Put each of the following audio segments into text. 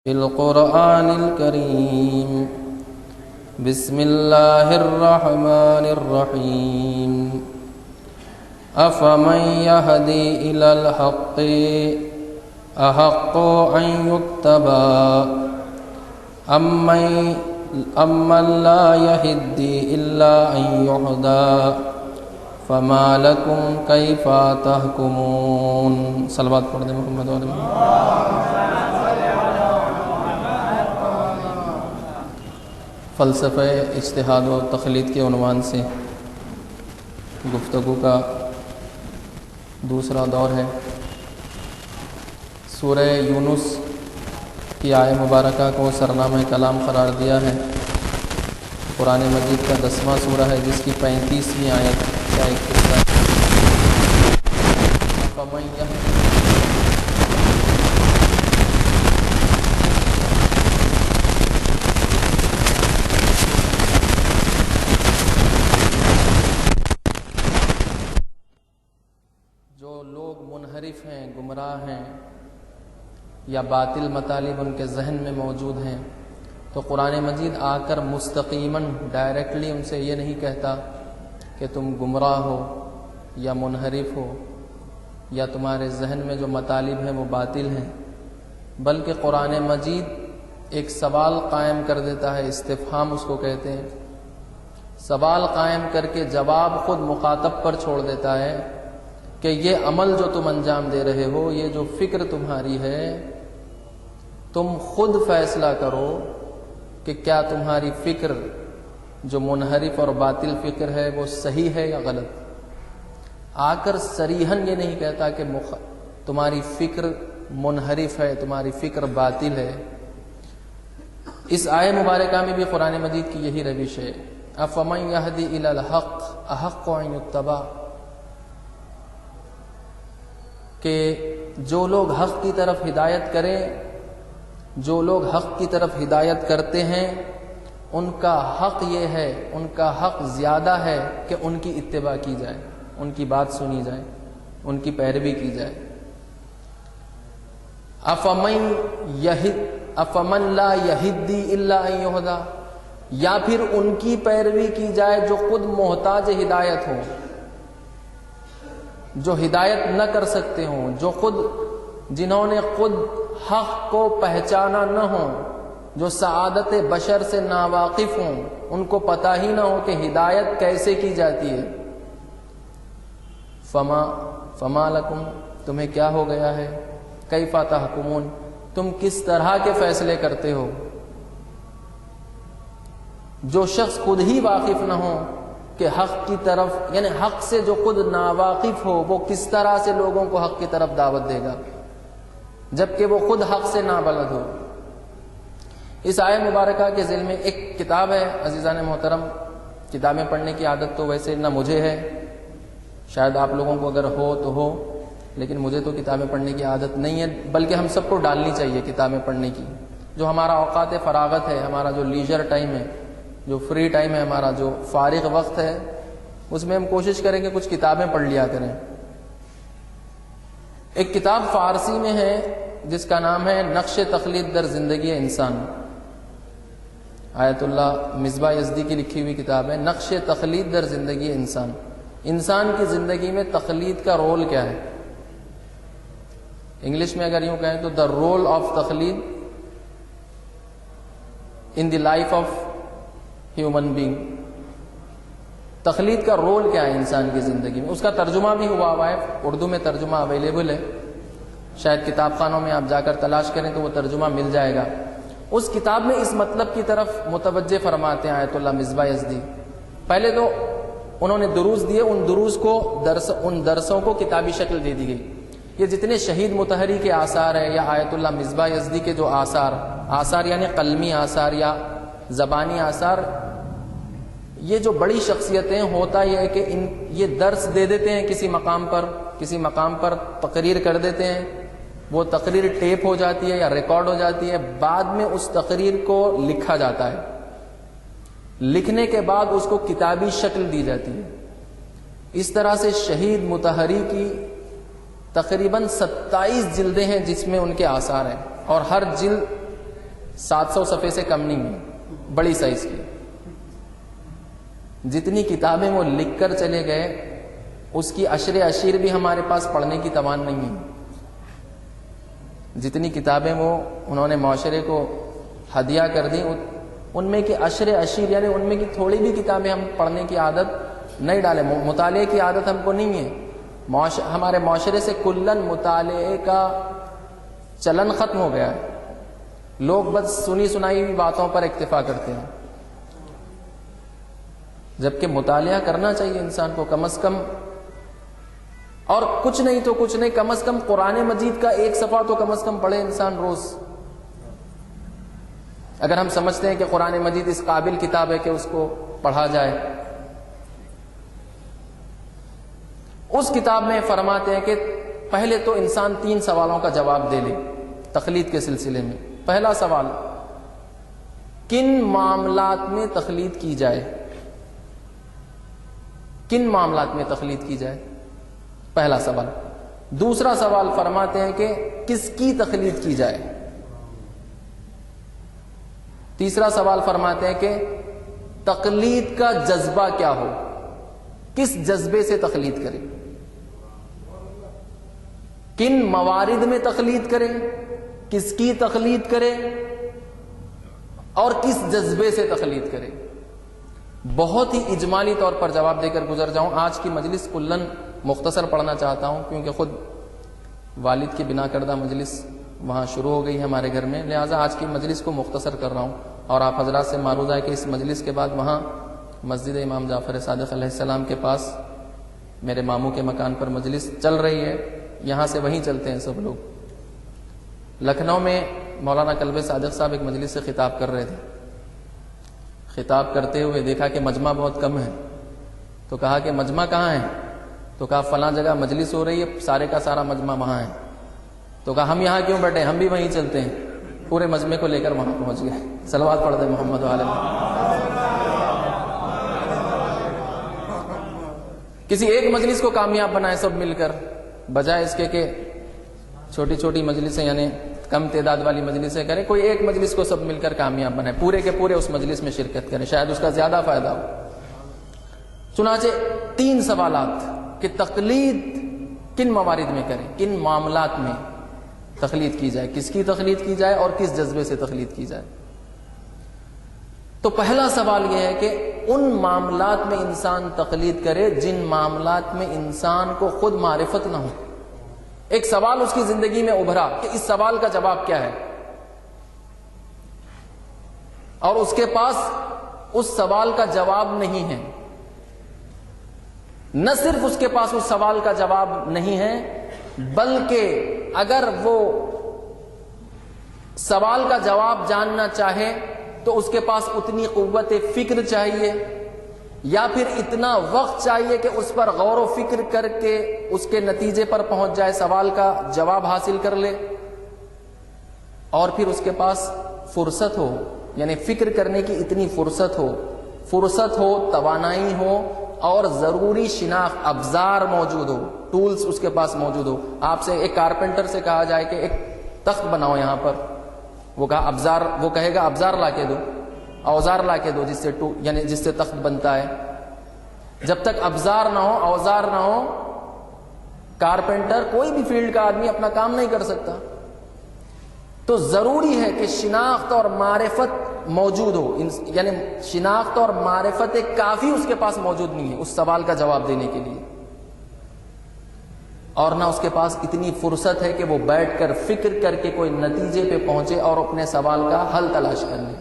القرآن الكريم بسم الله الرحمن الرحيم أفمن يهدي إلى الحق أحق أن يتبع أمن لا يهدي إلا أن يهدى فما لكم كيف تحكمون صلوات پڑھ دیں محمد علیہ فلسفہ اجتہاد و تخلید کے عنوان سے گفتگو کا دوسرا دور ہے۔ سورہ یونس کی آیہ مبارکہ کو سرنامہ کلام قرار دیا ہے۔ قرآن مجید کا 10واں سورہ ہے جس کی 35ویں آیت کا ایک حصہ ہے۔ جو لوگ منحرف ہیں، گمراہ ہیں یا باطل مطالب ان کے ذہن میں موجود ہیں، تو قرآن مجید آ کر مستقیماً ڈائریکٹلی ان سے یہ نہیں کہتا کہ تم گمراہ ہو یا منحرف ہو یا تمہارے ذہن میں جو مطالب ہیں وہ باطل ہیں، بلکہ قرآن مجید ایک سوال قائم کر دیتا ہے، استفہام اس کو کہتے ہیں۔ سوال قائم کر کے جواب خود مخاطب پر چھوڑ دیتا ہے کہ یہ عمل جو تم انجام دے رہے ہو، یہ جو فکر تمہاری ہے، تم خود فیصلہ کرو کہ کیا تمہاری فکر جو منحرف اور باطل فکر ہے وہ صحیح ہے یا غلط۔ آ کر صریحاً یہ نہیں کہتا کہ تمہاری فکر منحرف ہے، تمہاری فکر باطل ہے۔ اس آیہ مبارکہ میں بھی قرآن مجید کی یہی روش ہے۔ افمن یہدی الی الحق احق ان یتبع، کہ جو لوگ حق کی طرف ہدایت کریں، جو لوگ حق کی طرف ہدایت کرتے ہیں، ان کا حق یہ ہے، ان کا حق زیادہ ہے کہ ان کی اتباع کی جائے، ان کی بات سنی جائے، ان کی پیروی کی جائے۔ افمن لا یہدی الا ان یہدی، یا پھر ان کی پیروی کی جائے جو خود محتاج ہدایت ہوں، جو ہدایت نہ کر سکتے ہوں، جنہوں نے خود حق کو پہچانا نہ ہو، جو سعادت بشر سے ناواقف ہوں، ان کو پتہ ہی نہ ہو کہ ہدایت کیسے کی جاتی ہے۔ فما لکم، تمہیں کیا ہو گیا ہے، کیف تحکمون، تم کس طرح کے فیصلے کرتے ہو۔ جو شخص خود ہی واقف نہ ہو کہ حق کی طرف، یعنی حق سے جو خود ناواقف ہو، وہ کس طرح سے لوگوں کو حق کی طرف دعوت دے گا جبکہ وہ خود حق سے نابلد ہو۔ اس آیہ مبارکہ کے ذیل میں ایک کتاب ہے۔ عزیزان محترم، کتابیں پڑھنے کی عادت تو ویسے نہ مجھے ہے، شاید آپ لوگوں کو اگر ہو تو ہو، لیکن مجھے تو کتابیں پڑھنے کی عادت نہیں ہے، بلکہ ہم سب کو ڈالنی چاہیے کتابیں پڑھنے کی۔ جو ہمارا اوقات فراغت ہے، ہمارا جو لیجر ٹائم ہے، جو فری ٹائم ہے، ہمارا جو فارغ وقت ہے، اس میں ہم کوشش کریں کہ کچھ کتابیں پڑھ لیا کریں۔ ایک کتاب فارسی میں ہے جس کا نام ہے نقش تخلید در زندگی انسان، آیت اللہ مصباح یزدی کی لکھی ہوئی کتاب ہے، نقش تخلید در زندگی انسان۔ انسان کی زندگی میں تخلید کا رول کیا ہے؟ انگلش میں اگر یوں کہیں تو دا رول آف تخلید in the life of human being. تخلید کا رول کیا ہے انسان کی زندگی میں؟ اس کا ترجمہ بھی ہوا ہے، اردو میں ترجمہ اویلیبل ہے، شاید کتاب خانوں میں آپ جا کر تلاش کریں تو وہ ترجمہ مل جائے گا۔ اس کتاب میں اس مطلب کی طرف متوجہ فرماتے ہیں آیت اللہ مصباح یزدی۔ پہلے تو انہوں نے دروس دیے، ان درسوں کو کتابی شکل دے دی گئی۔ یہ جتنے شہید متحری کے آثار ہیں یا آیت اللہ مصباح یزدی کے جو آثار یعنی قلمی آثار یا زبانی آثار، یہ جو بڑی شخصیتیں، ہوتا یہ ہے کہ یہ درس دے دیتے ہیں کسی مقام پر تقریر کر دیتے ہیں، وہ تقریر ٹیپ ہو جاتی ہے یا ریکارڈ ہو جاتی ہے، بعد میں اس تقریر کو لکھا جاتا ہے، لکھنے کے بعد اس کو کتابی شکل دی جاتی ہے۔ اس طرح سے شہید متحری کی تقریباً 27 جلدیں ہیں جس میں ان کے آثار ہیں، اور ہر جلد 700 صفحے سے کم نہیں ہے، بڑی سائز کی. جتنی کتابیں وہ لکھ کر چلے گئے اس کی عشر اشیر بھی ہمارے پاس پڑھنے کی توان نہیں ہے. جتنی کتابیں وہ انہوں نے معاشرے کو ہدیہ کر دی، ان میں کی عشر اشیر یعنی ان میں کی تھوڑی بھی کتابیں ہم پڑھنے کی عادت نہیں ڈالیں. مطالعے کی عادت ہم کو نہیں ہے. ہمارے معاشرے سے کلن مطالعے کا چلن ختم ہو گیا ہے. لوگ بس سنی سنائی ہوئی باتوں پر اکتفا کرتے ہیں، جبکہ مطالعہ کرنا چاہیے انسان کو کم از کم. اور کچھ نہیں تو کچھ نہیں، کم از کم قرآن مجید کا ایک صفحہ تو کم از کم پڑھے انسان روز. اگر ہم سمجھتے ہیں کہ قرآن مجید اس قابل کتاب ہے کہ اس کو پڑھا جائے. اس کتاب میں فرماتے ہیں کہ پہلے تو انسان 3 سوالوں کا جواب دے لے تقلید کے سلسلے میں. پہلا سوال، کن معاملات میں تقلید کی جائے؟ کن معاملات میں تقلید کی جائے؟ پہلا سوال. دوسرا سوال فرماتے ہیں کہ کس کی تقلید کی جائے؟ تیسرا سوال فرماتے ہیں کہ تقلید کا جذبہ کیا ہو، کس جذبے سے تقلید کرے، کن موارد میں تقلید کرے، کس کی تقلید کرے اور کس جذبے سے تقلید کرے. بہت ہی اجمالی طور پر جواب دے کر گزر جاؤں. آج کی مجلس کلن مختصر پڑھنا چاہتا ہوں کیونکہ خود والد کی بنا کردہ مجلس وہاں شروع ہو گئی ہے ہمارے گھر میں، لہٰذا آج کی مجلس کو مختصر کر رہا ہوں. اور آپ حضرات سے معروض ہے کہ اس مجلس کے بعد وہاں مسجد امام جعفر صادق علیہ السلام کے پاس میرے ماموں کے مکان پر مجلس چل رہی ہے. یہاں سے وہیں چلتے ہیں سب لوگ. لکھنؤ میں مولانا کلب صادق صاحب ایک مجلس سے خطاب کر رہے تھے. خطاب کرتے ہوئے دیکھا کہ مجمع بہت کم ہے، تو کہا کہ مجمع کہاں ہے؟ تو کہا فلاں جگہ مجلس ہو رہی ہے، سارے کا سارا مجمع وہاں ہے. تو کہا ہم یہاں کیوں بیٹھے، ہم بھی وہیں چلتے ہیں. پورے مجمع کو لے کر وہاں پہنچ گئے. صلوات پڑھ دیں محمد علیہ. کسی ایک مجلس کو کامیاب بنائے سب مل کر، بجائے اس کے کہ چھوٹی چھوٹی مجلسیں یعنی کم تعداد والی مجلسیں کریں. کوئی ایک مجلس کو سب مل کر کامیاب بنائے، پورے کے پورے اس مجلس میں شرکت کریں، شاید اس کا زیادہ فائدہ ہو. چنانچہ 3 سوالات کہ تقلید کن موارد میں کریں، کن معاملات میں تقلید کی جائے، کس کی تقلید کی جائے اور کس جذبے سے تقلید کی جائے. تو پہلا سوال یہ ہے کہ ان معاملات میں انسان تقلید کرے جن معاملات میں انسان کو خود معرفت نہ ہو. ایک سوال اس کی زندگی میں ابھرا کہ اس سوال کا جواب کیا ہے، اور اس کے پاس اس سوال کا جواب نہیں ہے. نہ صرف اس کے پاس اس سوال کا جواب نہیں ہے، بلکہ اگر وہ سوال کا جواب جاننا چاہے تو اس کے پاس اتنی قوت فکر چاہیے یا پھر اتنا وقت چاہیے کہ اس پر غور و فکر کر کے اس کے نتیجے پر پہنچ جائے، سوال کا جواب حاصل کر لے. اور پھر اس کے پاس فرصت ہو، یعنی فکر کرنے کی اتنی فرصت ہو، توانائی ہو اور ضروری شناخت، ابزار موجود ہو، ٹولز اس کے پاس موجود ہو. آپ سے ایک کارپینٹر سے کہا جائے کہ ایک تخت بناؤ یہاں پر، وہ کہے گا ابزار لا کے دو، اوزار لا کے دو جس سے تخت بنتا ہے. جب تک ابزار نہ ہو، اوزار نہ ہو، کارپینٹر کوئی بھی فیلڈ کا آدمی اپنا کام نہیں کر سکتا. تو ضروری ہے کہ شناخت اور معرفت موجود ہو، یعنی شناخت اور معرفت کافی اس کے پاس موجود نہیں ہے اس سوال کا جواب دینے کے لیے، اور نہ اس کے پاس اتنی فرصت ہے کہ وہ بیٹھ کر فکر کر کے کوئی نتیجے پہ پہنچے اور اپنے سوال کا حل تلاش کر لے.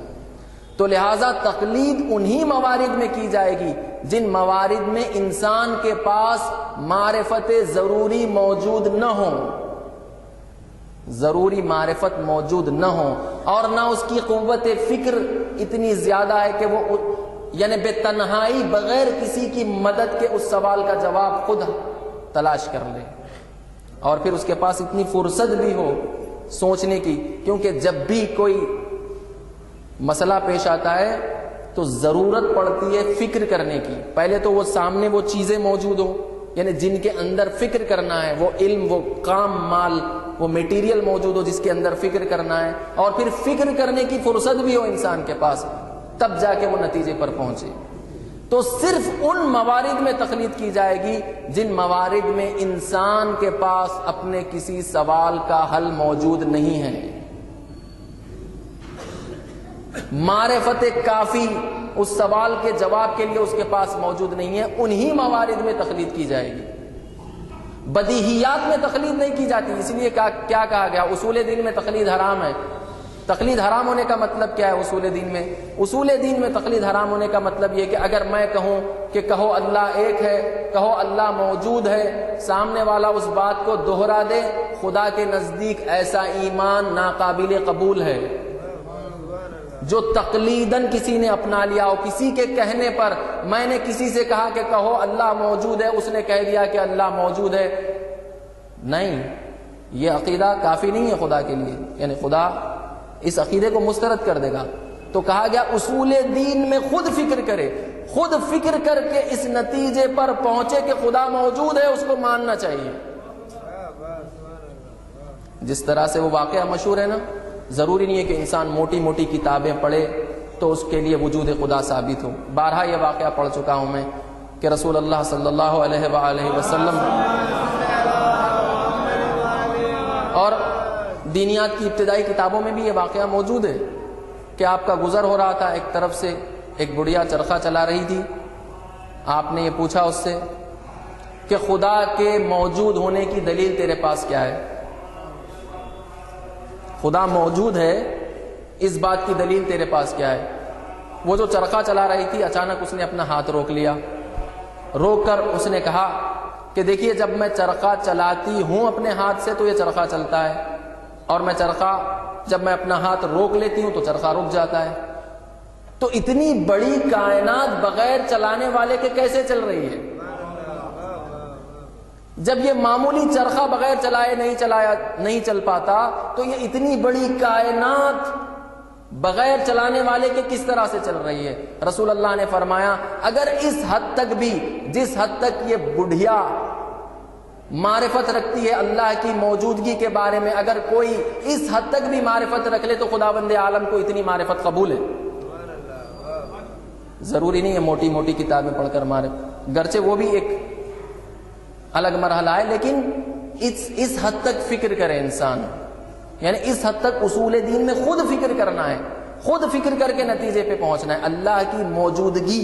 تو لہذا تقلید انہی موارد میں کی جائے گی جن موارد میں انسان کے پاس معرفت ضروری موجود نہ ہو، ضروری معرفت موجود نہ ہو، اور نہ اس کی قوت فکر اتنی زیادہ ہے کہ وہ یعنی بے تنہائی بغیر کسی کی مدد کے اس سوال کا جواب خود تلاش کر لے. اور پھر اس کے پاس اتنی فرصت بھی ہو سوچنے کی، کیونکہ جب بھی کوئی مسئلہ پیش آتا ہے تو ضرورت پڑتی ہے فکر کرنے کی. پہلے تو وہ سامنے وہ چیزیں موجود ہو، یعنی جن کے اندر فکر کرنا ہے، وہ علم، وہ کام مال، وہ میٹیریل موجود ہو جس کے اندر فکر کرنا ہے، اور پھر فکر کرنے کی فرصت بھی ہو انسان کے پاس، تب جا کے وہ نتیجے پر پہنچے۔ تو صرف ان موارد میں تقلید کی جائے گی جن موارد میں انسان کے پاس اپنے کسی سوال کا حل موجود نہیں ہے، معرفت کافی اس سوال کے جواب کے لیے اس کے پاس موجود نہیں ہے، انہی موارد میں تقلید کی جائے گی۔ بدیہیات میں تقلید نہیں کی جاتی، اس لیے کیا کہا گیا؟ اصول دین میں تقلید حرام ہے۔ تقلید حرام ہونے کا مطلب کیا ہے اصول دین میں؟ اصول دین میں تقلید حرام ہونے کا مطلب یہ کہ اگر میں کہوں کہ کہو اللہ ایک ہے، کہو اللہ موجود ہے، سامنے والا اس بات کو دوہرا دے، خدا کے نزدیک ایسا ایمان ناقابل قبول ہے۔ جو تقلیداً کسی نے اپنا لیا ہو، کسی کے کہنے پر، میں نے کسی سے کہا کہ کہو اللہ موجود ہے، اس نے کہہ دیا کہ اللہ موجود ہے، نہیں، یہ عقیدہ کافی نہیں ہے خدا کے لیے، یعنی خدا اس عقیدے کو مسترد کر دے گا۔ تو کہا گیا اصول دین میں خود فکر کرے، خود فکر کر کے اس نتیجے پر پہنچے کہ خدا موجود ہے، اس کو ماننا چاہیے۔ جس طرح سے وہ واقعہ مشہور ہے نا، ضروری نہیں ہے کہ انسان موٹی موٹی کتابیں پڑھے تو اس کے لیے وجود خدا ثابت ہو۔ بارہا یہ واقعہ پڑھ چکا ہوں میں کہ رسول اللہ صلی اللہ علیہ وآلہ وسلم اور دینیات کی ابتدائی کتابوں میں بھی یہ واقعہ موجود ہے کہ آپ کا گزر ہو رہا تھا، ایک طرف سے ایک بڑھیا چرخہ چلا رہی تھی، آپ نے یہ پوچھا اس سے کہ خدا کے موجود ہونے کی دلیل تیرے پاس کیا ہے؟ خدا موجود ہے اس بات کی دلیل تیرے پاس کیا ہے؟ وہ جو چرخہ چلا رہی تھی اچانک اس نے اپنا ہاتھ روک لیا، روک کر اس نے کہا کہ دیکھیے جب میں چرخہ چلاتی ہوں اپنے ہاتھ سے تو یہ چرخہ چلتا ہے، اور میں چرخہ جب میں اپنا ہاتھ روک لیتی ہوں تو چرخہ رک جاتا ہے۔ تو اتنی بڑی کائنات بغیر چلانے والے کے کیسے چل رہی ہے؟ جب یہ معمولی چرخہ بغیر چلائے نہیں چل پاتا تو یہ اتنی بڑی کائنات بغیر چلانے والے کے کس طرح سے چل رہی ہے؟ رسول اللہ نے فرمایا اگر اس حد تک بھی، جس حد تک یہ بڑھیا معرفت رکھتی ہے اللہ کی موجودگی کے بارے میں، اگر کوئی اس حد تک بھی معرفت رکھ لے تو خداوند عالم کو اتنی معرفت قبول ہے۔ ضروری نہیں ہے موٹی موٹی کتابیں پڑھ کر معرفت، گرچہ وہ بھی ایک الگ مرحلہ ہے، لیکن اس حد تک فکر کرے انسان، یعنی اس حد تک اصول دین میں خود فکر کرنا ہے، خود فکر کر کے نتیجے پہ پہنچنا ہے۔ اللہ کی موجودگی،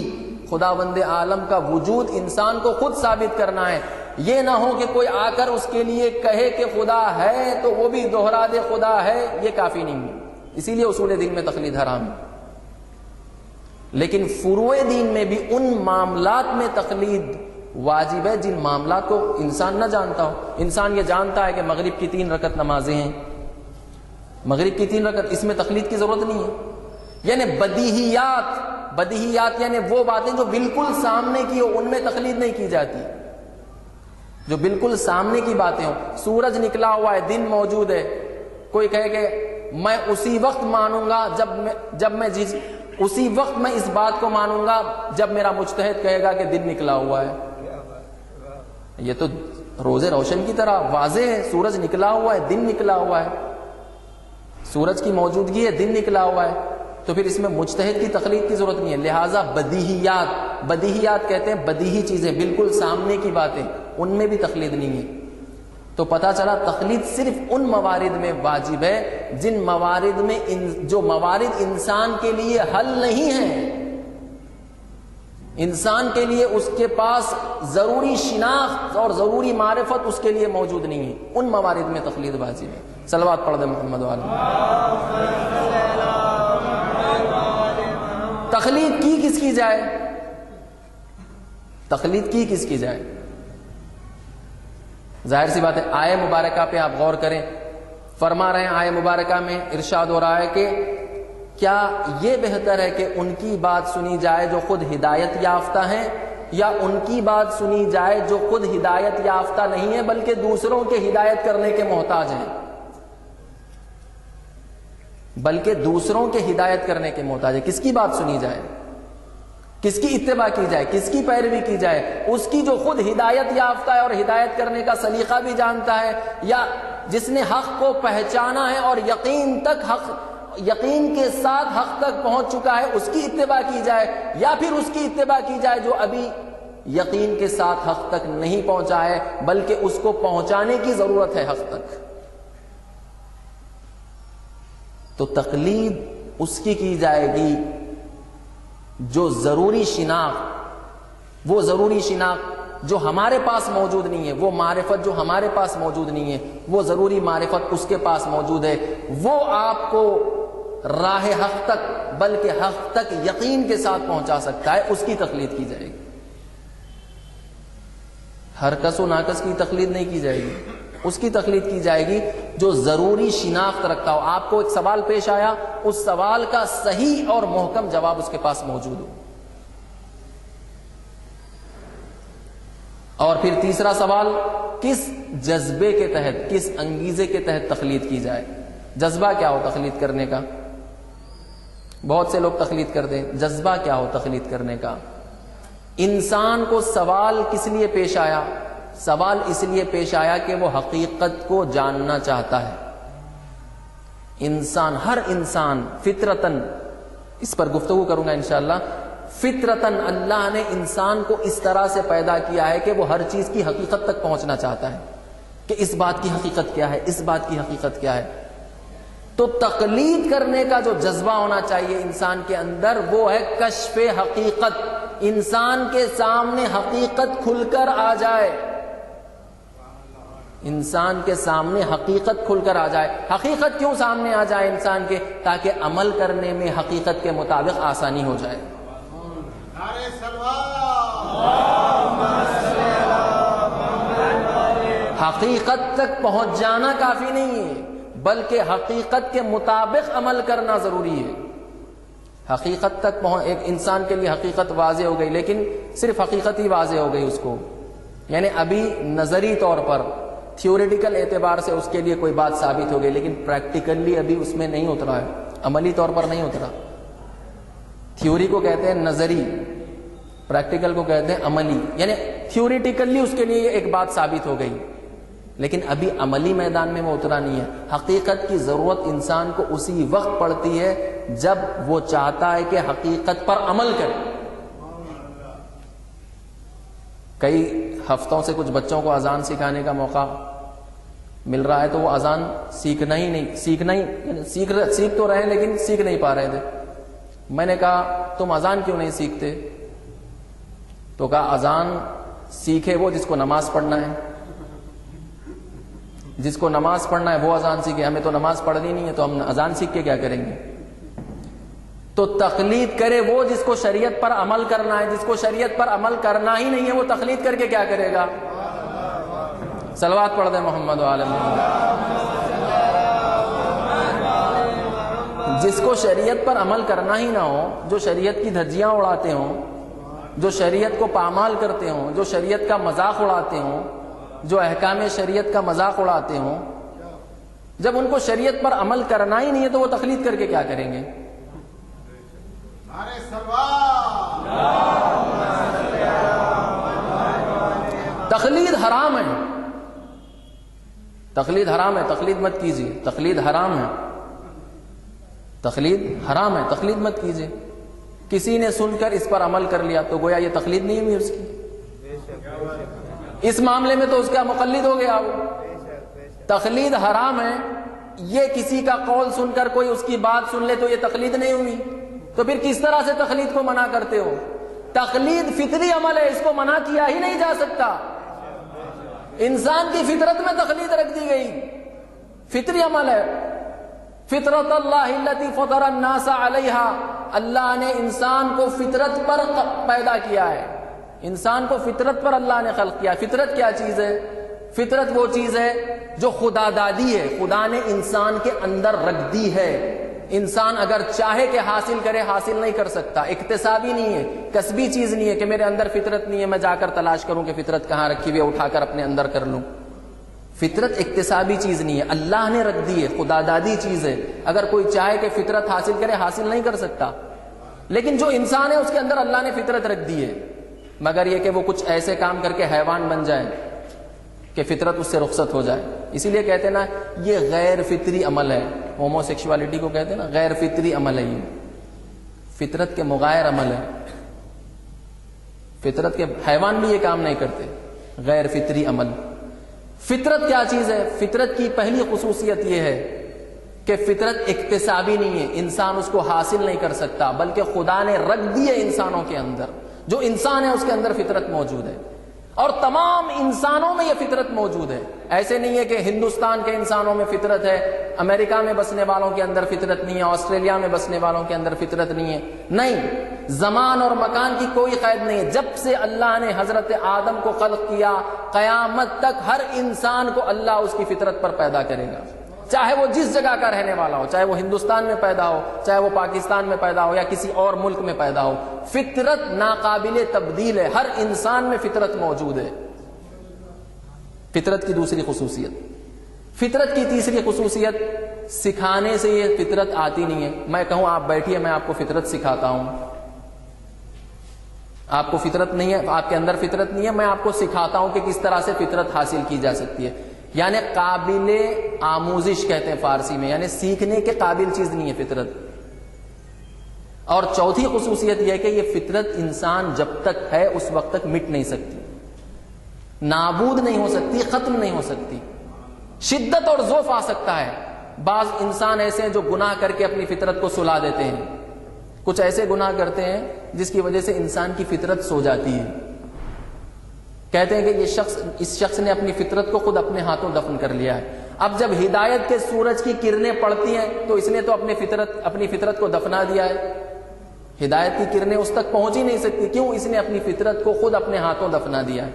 خداوند عالم کا وجود انسان کو خود ثابت کرنا ہے، یہ نہ ہو کہ کوئی آ کر اس کے لیے کہے کہ خدا ہے تو وہ بھی دوہرا دے خدا ہے، یہ کافی نہیں ہے۔ اسی لیے اصول دین میں تقلید حرام ہے۔ لیکن فروع دین میں بھی ان معاملات میں تقلید واجب ہے جن معاملات کو انسان نہ جانتا ہو۔ انسان یہ جانتا ہے کہ مغرب کی 3 رکعت نمازیں ہیں، مغرب کی 3 رکعت، اس میں تقلید کی ضرورت نہیں ہے۔ یعنی بدیہیات یعنی وہ باتیں جو بالکل سامنے کی ہو ان میں تقلید نہیں کی جاتی، جو بالکل سامنے کی باتیں ہوں۔ سورج نکلا ہوا ہے، دن موجود ہے، کوئی کہے کہ میں اسی وقت مانوں گا اسی وقت میں اس بات کو مانوں گا جب میرا مجتہد کہے گا کہ دن نکلا ہوا ہے۔ یہ تو روز روشن کی طرح واضح ہے، سورج نکلا ہوا ہے، دن نکلا ہوا ہے، سورج کی موجودگی ہے، دن نکلا ہوا ہے، تو پھر اس میں مجتہد کی تقلید کی ضرورت نہیں ہے۔ لہٰذا بدیہیات کہتے ہیں بدیہی چیزیں، بالکل سامنے کی باتیں، ان میں بھی تقلید نہیں ہے۔ تو پتہ چلا تقلید صرف ان موارد میں واجب ہے جن موارد میں جو موارد انسان کے لیے حل نہیں ہیں، انسان کے لیے اس کے پاس ضروری شناخت اور ضروری معرفت اس کے لیے موجود نہیں ہے، ان موارد میں تقلید واجب ہے۔ صلوات پڑھ دیں محمد والے۔ تقلید کی کس کی جائے؟ تقلید کی کس کی جائے؟ ظاہر سی بات ہے، آیہ مبارکہ پہ آپ غور کریں، فرما رہے ہیں آیہ مبارکہ میں ارشاد ہو رہا ہے کہ کیا یہ بہتر ہے کہ ان کی بات سنی جائے جو خود ہدایت یافتہ ہیں، یا ان کی بات سنی جائے جو خود ہدایت یافتہ نہیں ہے بلکہ دوسروں کے ہدایت کرنے کے محتاج ہیں؟ بلکہ دوسروں کے ہدایت کرنے کے محتاج ہے۔ کس کی بات سنی جائے، کس کی اتباع کی جائے، کس کی پیروی کی جائے؟ اس کی جو خود ہدایت یافتہ ہے اور ہدایت کرنے کا سلیقہ بھی جانتا ہے، یا جس نے حق کو پہچانا ہے اور یقین کے ساتھ حق تک پہنچ چکا ہے اس کی اتباع کی جائے، یا پھر اس کی اتباع کی جائے جو ابھی یقین کے ساتھ حق تک نہیں پہنچا ہے بلکہ اس کو پہنچانے کی ضرورت ہے حق تک؟ تو تقلید اس کی جائے گی جو ضروری شناخت، وہ ضروری شناخت جو ہمارے پاس موجود نہیں ہے، وہ معرفت جو ہمارے پاس موجود نہیں ہے، وہ ضروری معرفت اس کے پاس موجود ہے، وہ آپ کو راہ حق تک بلکہ حق تک یقین کے ساتھ پہنچا سکتا ہے، اس کی تقلید کی جائے گی۔ ہر کس و ناکس کی تقلید نہیں کی جائے گی، اس کی تقلید کی جائے گی جو ضروری شناخت رکھتا ہو۔ آپ کو ایک سوال پیش آیا، اس سوال کا صحیح اور محکم جواب اس کے پاس موجود ہو۔ اور پھر تیسرا سوال، کس جذبے کے تحت، کس انگیزے کے تحت تقلید کی جائے؟ جذبہ کیا ہو تقلید کرنے کا؟ بہت سے لوگ تقلید کرتے ہیں، جذبہ کیا ہو تقلید کرنے کا؟ انسان کو سوال کس لیے پیش آیا؟ سوال اس لیے پیش آیا کہ وہ حقیقت کو جاننا چاہتا ہے۔ انسان، ہر انسان فطرتاً، اس پر گفتگو کروں گا انشاءاللہ، فطرتاً اللہ نے انسان کو اس طرح سے پیدا کیا ہے کہ وہ ہر چیز کی حقیقت تک پہنچنا چاہتا ہے کہ اس بات کی حقیقت کیا ہے، اس بات کی حقیقت کیا ہے۔ تو تقلید کرنے کا جو جذبہ ہونا چاہیے انسان کے اندر وہ ہے کشف حقیقت، انسان کے سامنے حقیقت کھل کر آ جائے، انسان کے سامنے حقیقت کھل کر آ جائے۔ حقیقت کیوں سامنے آ جائے انسان کے؟ تاکہ عمل کرنے میں حقیقت کے مطابق آسانی ہو جائے۔ حقیقت تک پہنچ جانا کافی نہیں ہے بلکہ حقیقت کے مطابق عمل کرنا ضروری ہے۔ حقیقت تک ایک انسان کے لیے حقیقت واضح ہو گئی، لیکن صرف حقیقت ہی واضح ہو گئی اس کو، یعنی ابھی نظری طور پر تھیوریٹیکل اعتبار سے اس کے لیے کوئی بات ثابت ہو گئی، لیکن پریکٹیکلی ابھی اس میں نہیں اترا ہے، عملی طور پر نہیں اترا۔ تھیوری کو کہتے ہیں نظری، پریکٹیکل کو کہتے ہیں عملی، یعنی تھیوریٹیکلی اس کے لیے ایک بات ثابت ہو گئی لیکن ابھی عملی میدان میں وہ اترا نہیں ہے۔ حقیقت کی ضرورت انسان کو اسی وقت پڑتی ہے جب وہ چاہتا ہے کہ حقیقت پر عمل کرے۔ کئی ہفتوں سے کچھ بچوں کو اذان سکھانے کا موقع مل رہا ہے تو وہ اذان سیکھنا ہی یعنی سیکھ تو رہے ہیں لیکن سیکھ نہیں پا رہے تھے۔ میں نے کہا تم اذان کیوں نہیں سیکھتے؟ تو کہا اذان سیکھے وہ جس کو نماز پڑھنا ہے، جس کو نماز پڑھنا ہے وہ اذان سیکھے، ہمیں تو نماز پڑھنی نہیں ہے تو ہم اذان سیکھ کے کیا کریں گے؟ تو تقلید کرے وہ جس کو شریعت پر عمل کرنا ہے، جس کو شریعت پر عمل کرنا ہی نہیں ہے وہ تقلید کر کے کیا کرے گا؟ صلوات پڑھ دیں محمد وآل محمد۔ جس کو شریعت پر عمل کرنا ہی نہ ہو، جو شریعت کی دھجیاں اڑاتے ہوں، جو شریعت کو پامال کرتے ہوں، جو شریعت کا مذاق اڑاتے ہوں، جو احکام شریعت کا مذاق اڑاتے ہوں، جب ان کو شریعت پر عمل کرنا ہی نہیں ہے تو وہ تقلید کر کے کیا کریں گے؟ تقلید حرام ہے، تقلید حرام ہے، تقلید مت کیجیے، تقلید حرام ہے، تقلید حرام ہے، تقلید مت کیجیے۔ کسی نے سن کر اس پر عمل کر لیا تو گویا یہ تقلید نہیں ہوئی اس کی، اس معاملے میں تو اس کا مقلد ہو گیا وہ۔ تقلید حرام ہے، یہ کسی کا قول سن کر کوئی اس کی بات سن لے تو یہ تقلید نہیں ہوئی، تو پھر کس طرح سے تقلید کو منع کرتے ہو؟ تقلید فطری عمل ہے، اس کو منع کیا ہی نہیں جا سکتا۔ انسان کی فطرت میں تقلید رکھ دی گئی، فطری عمل ہے۔ فطرت اللہ التی فطر الناس علیہا، اللہ نے انسان کو فطرت پر پیدا کیا ہے، انسان کو فطرت پر اللہ نے خلق کیا۔ فطرت کیا چیز ہے؟ فطرت وہ چیز ہے جو خدا دادی ہے، خدا نے انسان کے اندر رکھ دی ہے۔ انسان اگر چاہے کہ حاصل کرے حاصل نہیں کر سکتا، اکتسابی نہیں ہے، کسبی چیز نہیں ہے کہ میرے اندر فطرت نہیں ہے میں جا کر تلاش کروں کہ فطرت کہاں رکھی ہوئی ہے اٹھا کر اپنے اندر کر لوں۔ فطرت اکتسابی چیز نہیں ہے، اللہ نے رکھ دی ہے، خدا دادی چیز ہے۔ اگر کوئی چاہے کہ فطرت حاصل کرے حاصل نہیں کر سکتا، لیکن جو انسان ہے اس کے اندر اللہ نے فطرت رکھ دی ہے، مگر یہ کہ وہ کچھ ایسے کام کر کے حیوان بن جائے، کہ فطرت اس سے رخصت ہو جائے. اسی لیے کہتے ہیں نا یہ غیر فطری عمل ہے. ہومو سیکشوالٹی کو کہتے ہیں نا غیر فطری عمل ہے. یہ فطرت کے مغایر عمل ہے. فطرت کے حیوان بھی یہ کام نہیں کرتے. غیر فطری عمل. فطرت کیا چیز ہے؟ فطرت کی پہلی خصوصیت یہ ہے کہ فطرت اکتسابی نہیں ہے، انسان اس کو حاصل نہیں کر سکتا، بلکہ خدا نے رکھ دی ہے انسانوں کے اندر. جو انسان ہے اس کے اندر فطرت موجود ہے، اور تمام انسانوں میں یہ فطرت موجود ہے. ایسے نہیں ہے کہ ہندوستان کے انسانوں میں فطرت ہے، امریکہ میں بسنے والوں کے اندر فطرت نہیں ہے، آسٹریلیا میں بسنے والوں کے اندر فطرت نہیں ہے. نہیں، زمان اور مکان کی کوئی قید نہیں ہے. جب سے اللہ نے حضرت آدم کو خلق کیا، قیامت تک ہر انسان کو اللہ اس کی فطرت پر پیدا کرے گا، چاہے وہ جس جگہ کا رہنے والا ہو، چاہے وہ ہندوستان میں پیدا ہو، چاہے وہ پاکستان میں پیدا ہو یا کسی اور ملک میں پیدا ہو. فطرت ناقابل تبدیل ہے، ہر انسان میں فطرت موجود ہے. فطرت کی دوسری خصوصیت. فطرت کی تیسری خصوصیت، سکھانے سے یہ فطرت آتی نہیں ہے. میں کہوں آپ بیٹھیے میں آپ کو فطرت سکھاتا ہوں، آپ کو فطرت نہیں ہے، آپ کے اندر فطرت نہیں ہے، میں آپ کو سکھاتا ہوں کہ کس طرح سے فطرت حاصل کی جا سکتی ہے. یعنی قابل آموزش کہتے ہیں فارسی میں، یعنی سیکھنے کے قابل چیز نہیں ہے فطرت. اور چوتھی خصوصیت یہ ہے کہ یہ فطرت انسان جب تک ہے اس وقت تک مٹ نہیں سکتی، نابود نہیں ہو سکتی، ختم نہیں ہو سکتی. شدت اور ضعف آ سکتا ہے. بعض انسان ایسے ہیں جو گناہ کر کے اپنی فطرت کو سلا دیتے ہیں. کچھ ایسے گناہ کرتے ہیں جس کی وجہ سے انسان کی فطرت سو جاتی ہے. کہتے ہیں کہ اس شخص نے اپنی فطرت کو خود اپنے ہاتھوں دفن کر لیا ہے. اب جب ہدایت کے سورج کی کرنیں پڑتی ہیں تو اس نے تو اپنی فطرت کو دفنا دیا ہے. ہدایت کی کرنیں اس تک پہنچ ہی نہیں سکتی. کیوں؟ اس نے اپنی فطرت کو خود اپنے ہاتھوں دفنا دیا ہے.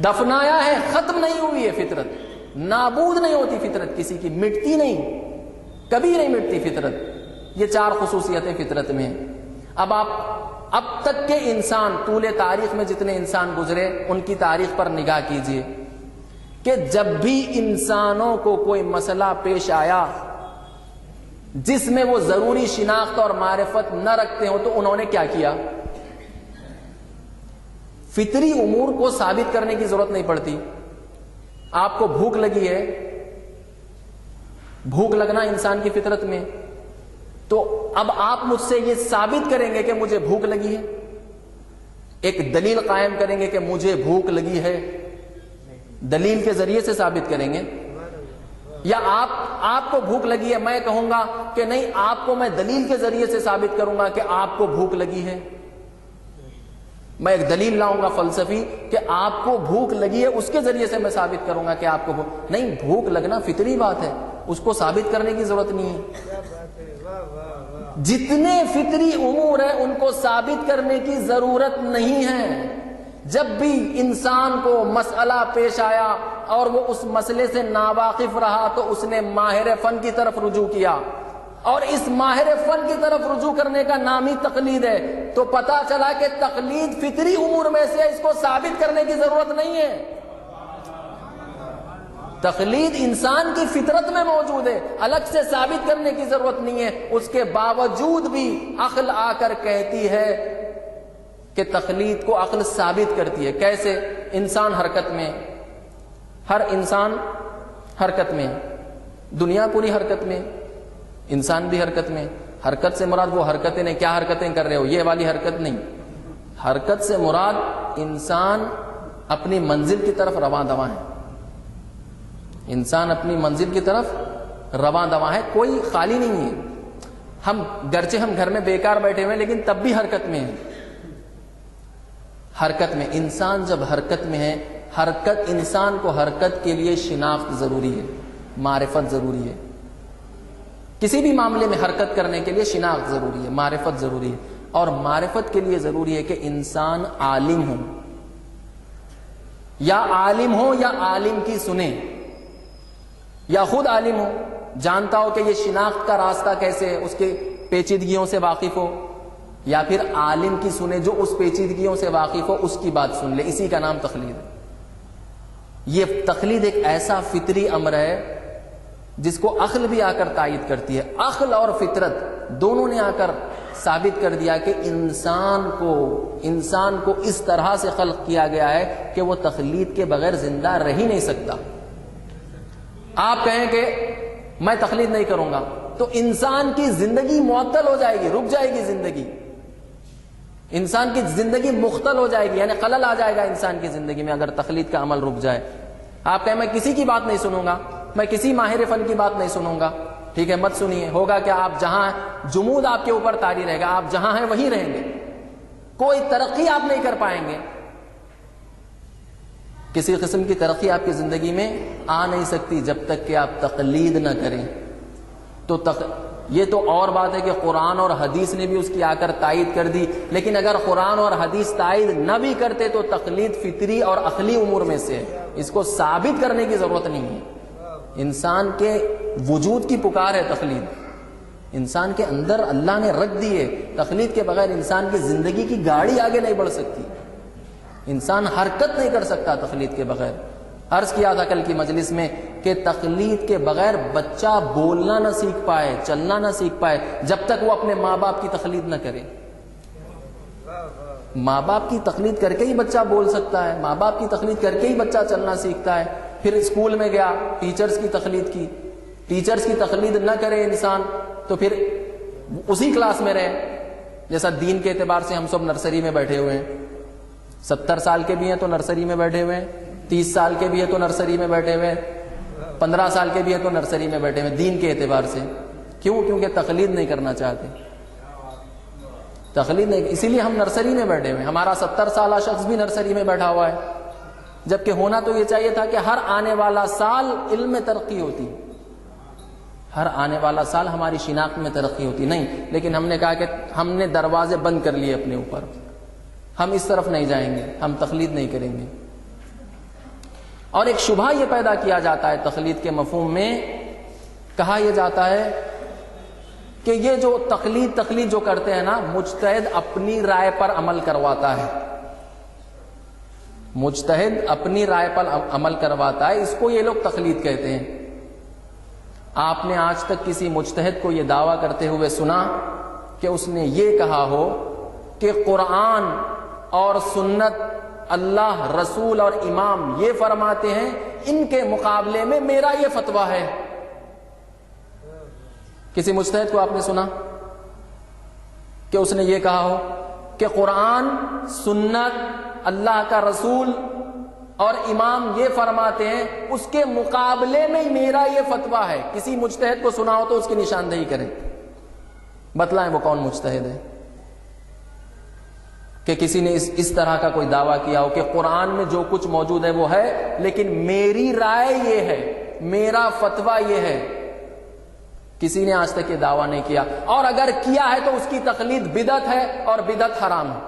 دفنایا ہے، ختم نہیں ہوئی ہے فطرت، نابود نہیں ہوتی فطرت، کسی کی مٹتی نہیں، کبھی نہیں مٹتی فطرت. یہ چار خصوصیتیں فطرت میں ہیں. اب تک کے انسان، طول تاریخ میں جتنے انسان گزرے ان کی تاریخ پر نگاہ کیجئے کہ جب بھی انسانوں کو کوئی مسئلہ پیش آیا جس میں وہ ضروری شناخت اور معرفت نہ رکھتے ہوں تو انہوں نے کیا کیا؟ فطری امور کو ثابت کرنے کی ضرورت نہیں پڑتی. آپ کو بھوک لگی ہے، بھوک لگنا انسان کی فطرت میں، تو اب آپ مجھ سے یہ ثابت کریں گے کہ مجھے بھوک لگی ہے، ایک دلیل قائم کریں گے کہ مجھے بھوک لگی ہے، دلیل کے ذریعے سے ثابت کریں گے. یا آپ کو بھوک لگی ہے، میں کہوں گا کہ نہیں، آپ کو میں دلیل کے ذریعے سے ثابت کروں گا کہ آپ کو بھوک لگی ہے. میں ایک دلیل لاؤں گا فلسفی کہ آپ کو بھوک لگی ہے، اس کے ذریعے سے میں ثابت کروں گا کہ آپ کو نہیں، بھوک لگنا فطری بات ہے، اس کو ثابت کرنے کی ضرورت نہیں ہے. جتنے فطری امور ہیں ان کو ثابت کرنے کی ضرورت نہیں ہے. جب بھی انسان کو مسئلہ پیش آیا اور وہ اس مسئلے سے ناواقف رہا تو اس نے ماہر فن کی طرف رجوع کیا، اور اس ماہر فن کی طرف رجوع کرنے کا نام ہی تقلید ہے. تو پتا چلا کہ تقلید فطری امور میں سے ہے، اس کو ثابت کرنے کی ضرورت نہیں ہے. تقلید انسان کی فطرت میں موجود ہے، الگ سے ثابت کرنے کی ضرورت نہیں ہے. اس کے باوجود بھی عقل آ کر کہتی ہے کہ تقلید کو عقل ثابت کرتی ہے. کیسے؟ انسان حرکت میں، ہر انسان حرکت میں، دنیا پوری حرکت میں، انسان بھی حرکت میں. حرکت سے مراد وہ حرکتیں نہیں، کیا حرکتیں کر رہے ہو یہ والی حرکت نہیں. حرکت سے مراد انسان اپنی منزل کی طرف رواں دواں ہے. انسان اپنی منزل کی طرف رواں دواں ہے، کوئی خالی نہیں ہے. گرچہ ہم گھر میں بیکار بیٹھے ہوئے لیکن تب بھی حرکت میں ہیں. حرکت میں انسان جب حرکت میں ہے، حرکت انسان کو حرکت کے لیے شناخت ضروری ہے، معرفت ضروری ہے. کسی بھی معاملے میں حرکت کرنے کے لیے شناخت ضروری ہے، معرفت ضروری ہے. اور معرفت کے لیے ضروری ہے کہ انسان عالم ہو، یا عالم ہو یا عالم کی سنیں، یا خود عالم ہو، جانتا ہو کہ یہ شناخت کا راستہ کیسے ہے، اس کے پیچیدگیوں سے واقف ہو، یا پھر عالم کی سنے جو اس پیچیدگیوں سے واقف ہو، اس کی بات سن لے. اسی کا نام تقلید ہے. یہ تقلید ایک ایسا فطری امر ہے جس کو عقل بھی آ کر تائید کرتی ہے. عقل اور فطرت دونوں نے آ کر ثابت کر دیا کہ انسان کو اس طرح سے خلق کیا گیا ہے کہ وہ تقلید کے بغیر زندہ رہ ہی نہیں سکتا۔ آپ کہیں کہ میں تقلید نہیں کروں گا تو انسان کی زندگی معطل ہو جائے گی، رک جائے گی زندگی، انسان کی زندگی مختل ہو جائے گی، یعنی خلل آ جائے گا انسان کی زندگی میں اگر تقلید کا عمل رک جائے۔ آپ کہیں میں کسی کی بات نہیں سنوں گا، میں کسی ماہر فن کی بات نہیں سنوں گا، ٹھیک ہے مت سنیے، ہوگا کہ آپ جہاں جمود آپ کے اوپر طاری رہے گا، آپ جہاں ہیں وہیں رہیں گے، کوئی ترقی آپ نہیں کر پائیں گے، کسی قسم کی ترقی آپ کی زندگی میں آ نہیں سکتی جب تک کہ آپ تقلید نہ کریں۔ تو یہ تو اور بات ہے کہ قرآن اور حدیث نے بھی اس کی آ کر تائید کر دی، لیکن اگر قرآن اور حدیث تائید نہ بھی کرتے تو تقلید فطری اور عقلی امور میں سے ہے، اس کو ثابت کرنے کی ضرورت نہیں ہے۔ انسان کے وجود کی پکار ہے تقلید، انسان کے اندر اللہ نے رکھ دی ہے، تقلید کے بغیر انسان کی زندگی کی گاڑی آگے نہیں بڑھ سکتی، انسان حرکت نہیں کر سکتا تقلید کے بغیر۔ عرض کیا تھا کل کی مجلس میں کہ تقلید کے بغیر بچہ بولنا نہ سیکھ پائے، چلنا نہ سیکھ پائے جب تک وہ اپنے ماں باپ کی تقلید نہ کرے۔ ماں باپ کی تقلید کر کے ہی بچہ بول سکتا ہے، ماں باپ کی تقلید کر کے ہی بچہ چلنا سیکھتا ہے۔ پھر اسکول میں گیا، ٹیچرز کی تقلید کی، ٹیچرز کی تقلید نہ کرے انسان تو پھر اسی کلاس میں رہے۔ جیسا دین کے اعتبار سے ہم سب نرسری میں بیٹھے ہوئے ہیں، 70 سال کے بھی ہیں تو نرسری میں بیٹھے ہوئے ہیں، 30 سال کے بھی ہیں تو نرسری میں بیٹھے ہوئے ہیں، 15 سال کے بھی ہیں تو نرسری میں بیٹھے ہوئے ہیں، دین کے اعتبار سے۔ کیوں؟ کیونکہ تقلید نہیں کرنا چاہتے، تقلید نہیں، اسی لیے ہم نرسری میں بیٹھے ہوئے ہیں۔ ہمارا 70 سالہ شخص بھی نرسری میں بیٹھا ہوا ہے، جبکہ ہونا تو یہ چاہیے تھا کہ ہر آنے والا سال علم میں ترقی ہوتی، ہر آنے والا سال ہماری شناخت میں ترقی ہوتی، نہیں، لیکن ہم نے کہا کہ ہم نے دروازے بند کر لیے اپنے اوپر، ہم اس طرف نہیں جائیں گے، ہم تقلید نہیں کریں گے۔ اور ایک شبہ یہ پیدا کیا جاتا ہے تقلید کے مفہوم میں، کہا یہ جاتا ہے کہ یہ جو تقلید جو کرتے ہیں نا، مجتہد اپنی رائے پر عمل کرواتا ہے، مجتہد اپنی رائے پر عمل کرواتا ہے، اس کو یہ لوگ تقلید کہتے ہیں۔ آپ نے آج تک کسی مجتہد کو یہ دعویٰ کرتے ہوئے سنا کہ اس نے یہ کہا ہو کہ قرآن اور سنت، اللہ، رسول اور امام یہ فرماتے ہیں، ان کے مقابلے میں میرا یہ فتویٰ ہے؟ کسی مجتہد کو آپ نے سنا کہ اس نے یہ کہا ہو کہ قرآن، سنت، اللہ کا رسول اور امام یہ فرماتے ہیں، اس کے مقابلے میں میرا یہ فتویٰ ہے؟ کسی مجتہد کو سنا ہو تو اس کی نشاندہی کریں، بتلائیں وہ کون مجتہد ہے کہ کسی نے اس طرح کا کوئی دعویٰ کیا ہو کہ قرآن میں جو کچھ موجود ہے وہ ہے، لیکن میری رائے یہ ہے، میرا فتویٰ یہ ہے۔ کسی نے آج تک یہ دعویٰ نہیں کیا، اور اگر کیا ہے تو اس کی تقلید بدعت ہے اور بدعت حرام ہے۔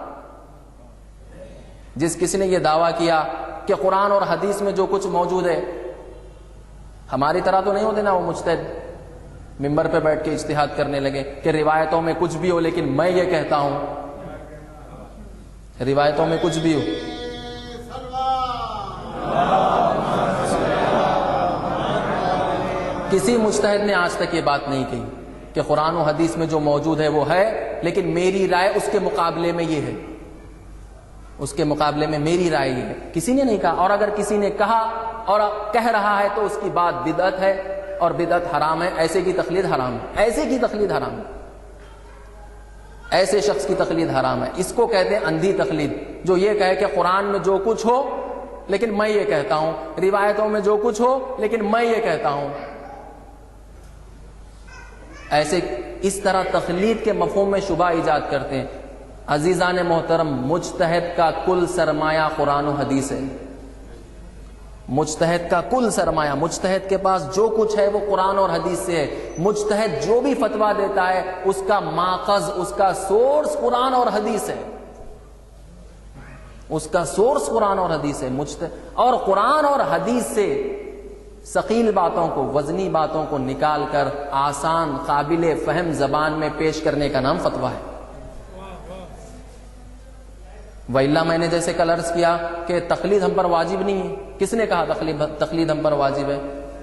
جس کسی نے یہ دعویٰ کیا کہ قرآن اور حدیث میں جو کچھ موجود ہے، ہماری طرح تو نہیں ہوتے نا وہ مجتہد ممبر پہ بیٹھ کے اجتہاد کرنے لگے کہ روایتوں میں کچھ بھی ہو لیکن میں یہ کہتا ہوں، روایتوں میں کچھ بھی ہو۔ کسی مجتہد نے آج تک یہ بات نہیں کہی کہ قرآن و حدیث میں جو موجود ہے وہ ہے، لیکن میری رائے اس کے مقابلے میں یہ ہے، اس کے مقابلے میں میری رائے یہ ہے۔ کسی نے نہیں کہا، اور اگر کسی نے کہا اور کہہ رہا ہے تو اس کی بات بدعت ہے اور بدعت حرام ہے، ایسے کی تقلید حرام ہے، ایسے کی تقلید حرام ہے، ایسے شخص کی تقلید حرام ہے۔ اس کو کہتے ہیں اندھی تقلید، جو یہ کہے کہ قرآن میں جو کچھ ہو لیکن میں یہ کہتا ہوں، روایتوں میں جو کچھ ہو لیکن میں یہ کہتا ہوں۔ ایسے اس طرح تقلید کے مفہوم میں شبہ ایجاد کرتے ہیں۔ عزیزان محترم، مجتہد کا کل سرمایہ قرآن و حدیث ہے، مجتہد کا کل سرمایہ، مجتہد کے پاس جو کچھ ہے وہ قرآن اور حدیث سے ہے۔ مجتہد جو بھی فتویٰ دیتا ہے اس کا ماخذ، اس کا سورس قرآن اور حدیث ہے، اس کا سورس قرآن اور حدیث ہے۔ اور قرآن اور حدیث سے ثقیل باتوں کو، وزنی باتوں کو نکال کر آسان، قابل فہم زبان میں پیش کرنے کا نام فتویٰ ہے۔ وَإِلَّا میں نے جیسے کل عرض کیا کہ تقلید ہم پر واجب نہیں ہے۔ کس نے کہا تقلید ہم پر واجب ہے؟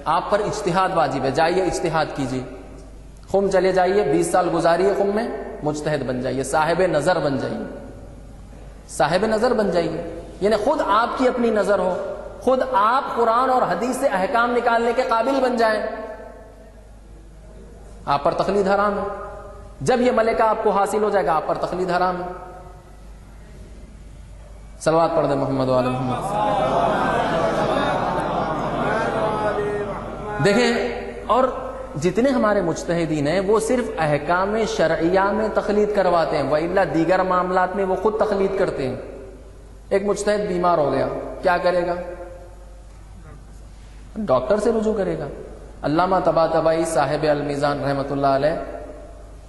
آپ پر اجتہاد واجب ہے، جائیے اجتہاد کیجیے، خم چلے جائیے، 20 سال گزاریے خم میں، مجتہد بن جائیے، صاحب نظر بن جائیے، صاحب نظر بن جائیے، یعنی خود آپ کی اپنی نظر ہو، خود آپ قرآن اور حدیث سے احکام نکالنے کے قابل بن جائیں، آپ پر تقلید حرام ہے۔ جب یہ ملکہ آپ کو حاصل ہو جائے گا آپ پر تقلید حرام ہے۔ صلوات پڑھ دیں محمد وعلی محمد۔ دیکھیں، اور جتنے ہمارے مجتہدین ہیں وہ صرف احکام شرعیہ میں تقلید کرواتے ہیں، وإلا دیگر معاملات میں وہ خود تقلید کرتے ہیں۔ ایک مجتہد بیمار ہو گیا، کیا کرے گا؟ ڈاکٹر سے رجوع کرے گا۔ علامہ طباطبائی صاحب المیزان رحمۃ اللہ علیہ،